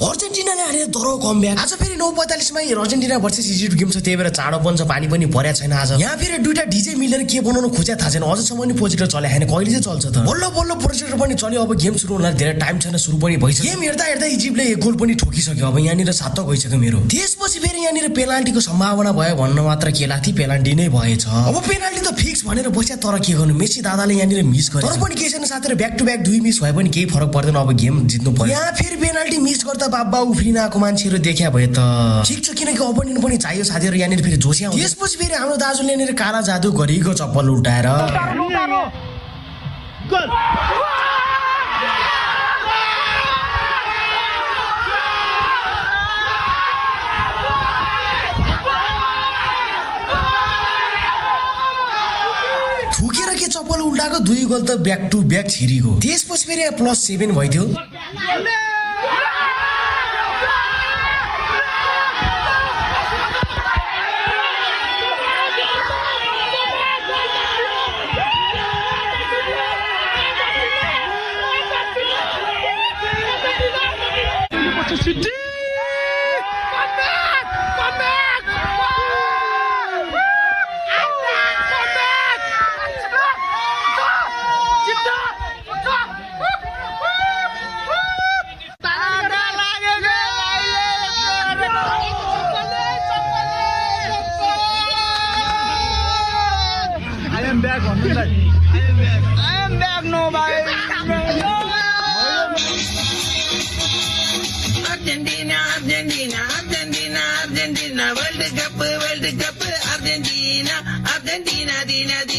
अर्जेन्टिनाले हारे तर come back. आज फेरि 9:45 मा अर्जेन्टिना भर्सेस इजिप्ट गेम छ, त्यही भएर चाँडो बन्छ, पानी पनि परेको छैन आज। यहाँ फेरि दुईटा डीजे मिलेर के बनाउनु खोज्या थाहा छैन, अझसम्म नि प्रोजेक्टर चले हैन, कहिले चाहिँ चल्छ त। बल्ल बल्ल प्रोजेक्टर पनि चल्यो, अब गेम सुरु हुनलाई धेरै टाइम छैन, सुरु पनि भइसक्यो। गेम हेर्दा हेर्दा इजिप्टले एक गोल पनि ठोकिसक्यो, अब यहाँनिर 7 गइसक्यो मेरो। त्यसपछि फेरि यहाँनिर पेनाल्टीको सम्भावना भयो भन्न मात्र के लाग्थ्यो, पेनाल्टी नै भएछ। अब पेनाल्टी त फिक्स भनेर बस्या, तर के गर्नु, मेसी दादाले यहाँनिर मिस गरे। तर पनि के छैन साथीहरु, ब्याक टु ब्याक 2 मिस भए पनि केही फरक पर्दैन, अब गेम जित्नु पर्यो। यहाँ फेरि पेनाल्टी मिस गर्दा बाबा उफ्रिन आएको मान्छेहरु देखिया भए त ठिक छ, किनकि अपोनेन्ट पनि चाहियो साथीहरु, यहाँनिर फेरि जोस्या हुन्छ। त्यसपछि फेरि हाम्रो दाजुले यहाँनिर काला जादु गरिको चप्पल उल्टाएर गोल। ठुकेर के चप्पल उल्टाको 2 गोल त ब्याक टु ब्याक छिरीको। त्यसपछि फेरि +7 भइथ्यो। Argentina, World Cup, Argentina, Argentina, Dina.